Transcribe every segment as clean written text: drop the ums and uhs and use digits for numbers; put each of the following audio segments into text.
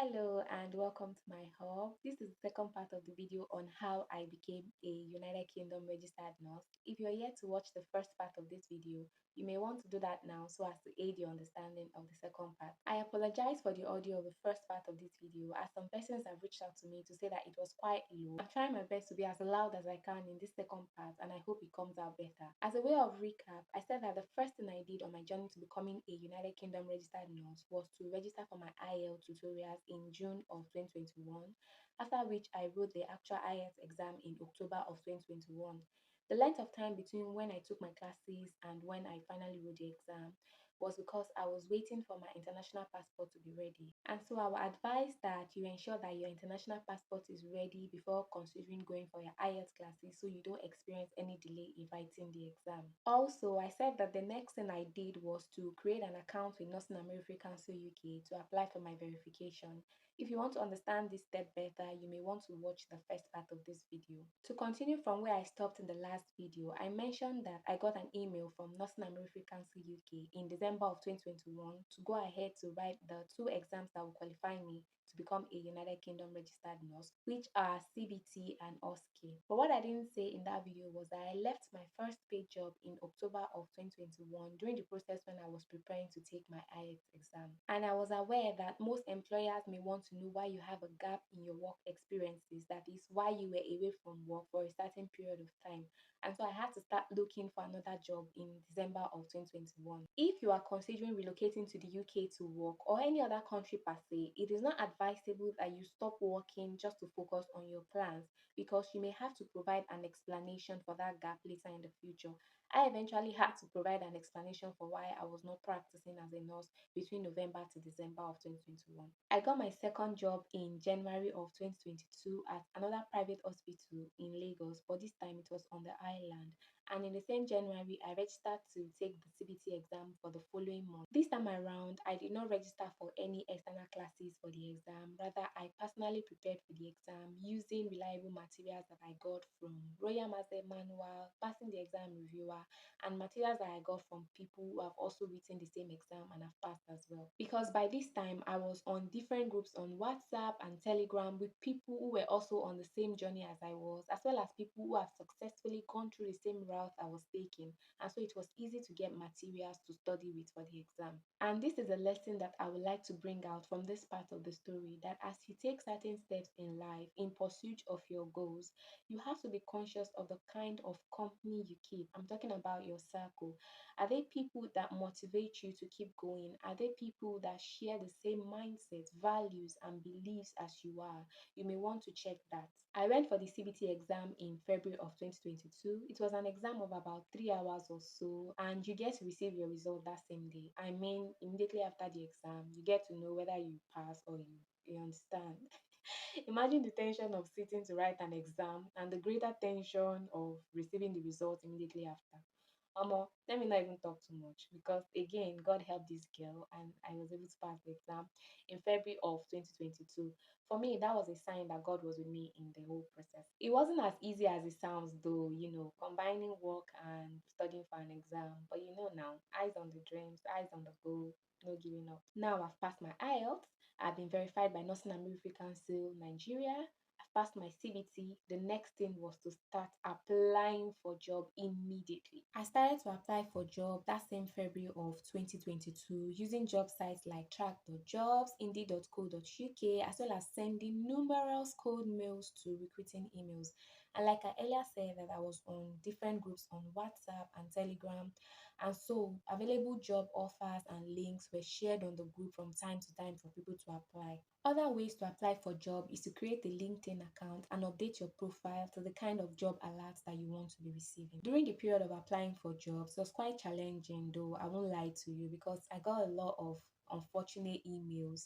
Hello and welcome to my hub. This is the second part of the video on how I became a United Kingdom registered nurse. If you're yet to watch the first part of this video, you may want to do that now so as to aid your understanding of the second part. I apologize for the audio of the first part of this video as some persons have reached out to me to say that it was quite low. I'm trying my best to be as loud as I can in this second part and I hope it comes out better. As a way of recap, I said that the first thing I did on my journey to becoming a United Kingdom registered nurse was to register for my IELTS tutorials in June of 2021, after which I wrote the actual IELTS exam in October of 2021. The length of time between when I took my classes and when I finally wrote the exam was because I was waiting for my international passport to be ready. And so I would advise that you ensure that your international passport is ready before considering going for your IELTS classes so you don't experience any delay in writing the exam. Also, I said that the next thing I did was to create an account with Nursing and Midwifery Council UK to apply for my verification. If you want to understand this step better, you may want to watch the first part of this video. To continue from where I stopped in the last video, I mentioned that I got an email from Nursing and Midwifery Council UK in December of 2021 to go ahead to write the two exams that will qualify me to become a United Kingdom registered nurse, which are CBT and OSCE. But what I didn't say in that video was that I left my first paid job in October of 2021 during the process when I was preparing to take my IELTS exam. And I was aware that most employers may want to know why you have a gap in your work experiences, that is, why you were away from work for a certain period of time. And so I had to start looking for another job in December of 2021. If you are considering relocating to the UK to work or any other country per se, it is not advisable that you stop working just to focus on your plans because you may have to provide an explanation for that gap later in the future. I eventually had to provide an explanation for why I was not practicing as a nurse between November to December of 2021. I got my second job in January of 2022 at another private hospital in Lagos, but this time it was on the island. And in the same January, I registered to take the CBT exam for the following month. This time around, I did not register for any external classes for the exam. Rather, I personally prepared for the exam using reliable materials that I got from Royal Master Manual, passing the exam reviewer, and materials that I got from people who have also written the same exam and have passed as well. Because by this time, I was on different groups on WhatsApp and Telegram with people who were also on the same journey as I was, as well as people who have successfully gone through the same route I was taking. And so it was easy to get materials to study with for the exam. And this is a lesson that I would like to bring out from this part of the story, that as you take certain steps in life in pursuit of your goals, you have to be conscious of the kind of company you keep. I'm talking about your circle. Are they people that motivate you to keep going? Are they people that share the same mindset, values, and beliefs as you are? You may want to check that. I went for the CBT exam in February of 2022. It was an exam of about 3 hours or so, and you get to receive your result that same day. I mean, immediately after the exam, you get to know whether you pass or you understand. Imagine the tension of sitting to write an exam and the greater tension of receiving the results immediately after. Let me not even talk too much because again, God helped this girl and I was able to pass the exam in February of 2022. For me, that was a sign that God was with me in the whole process. It wasn't as easy as it sounds though, combining work and studying for an exam. But now, eyes on the dreams, eyes on the goal, no giving up. Now I've passed my IELTS. I've been verified by Nursing and Midwifery Council Nigeria. I've passed my CBT. The next thing was to start applying for job immediately. I started to apply for job that same February of 2022 using job sites like track.jobs, indeed.co.uk, as well as sending numerous cold mails to recruiting emails. And like I earlier said, that I was on different groups on WhatsApp and Telegram, and so available job offers and links were shared on the group from time to time for people to apply. Other ways to apply for job is to create a LinkedIn account and update your profile to the kind of job alerts that you want to be receiving. During the period of applying for jobs, it was quite challenging though, I won't lie to you, because I got a lot of unfortunate emails,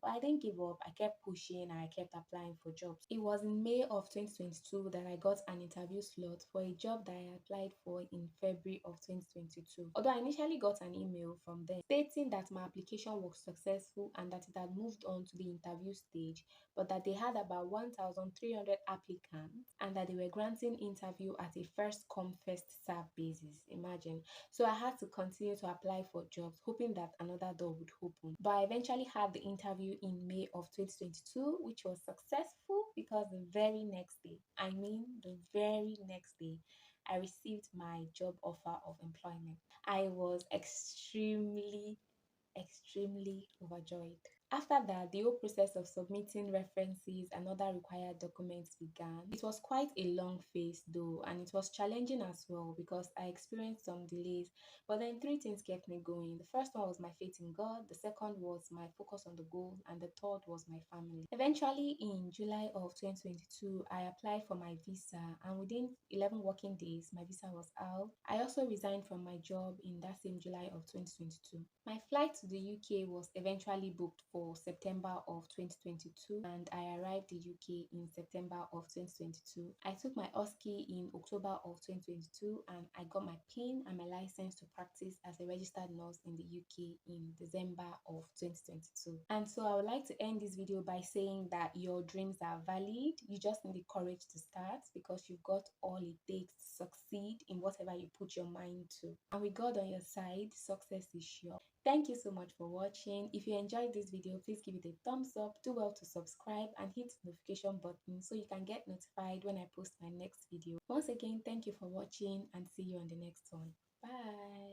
but I didn't give up. I kept pushing and I kept applying for jobs. It was in May of 2022 that I got an interview slot for a job that I applied for in February of 2022. Although I initially got an email from them stating that my application was successful and that it had moved on to the interview stage, but that they had about 1,300 applicants and that they were granting interview at a first come first serve basis. Imagine. So I had to continue to apply for jobs, hoping that another door would would open. But I eventually had the interview in May of 2022, which was successful because the very next day, the very next day, I received my job offer of employment. I was extremely overjoyed. After that, the whole process of submitting references and other required documents began. It was quite a long phase though, and it was challenging as well because I experienced some delays. But then three things kept me going. The first one was my faith in God, the second was my focus on the goal, and the third was my family. Eventually, in July of 2022, I applied for my visa, and within 11 working days, my visa was out. I also resigned from my job in that same July of 2022. My flight to the UK was eventually booked for September of 2022, and I arrived the UK in September of 2022. I took my OSCE in October of 2022, and I got my PIN and my license to practice as a registered nurse in the UK in December of 2022. And so I would like to end this video by saying that your dreams are valid. You just need the courage to start because you've got all it takes to succeed in whatever you put your mind to. And with God on your side, success is sure. Thank you so much for watching. If you enjoyed this video, please give it a thumbs up. Do well to subscribe and hit the notification button so you can get notified when I post my next video. Once again, thank you for watching and see you on the next one. Bye.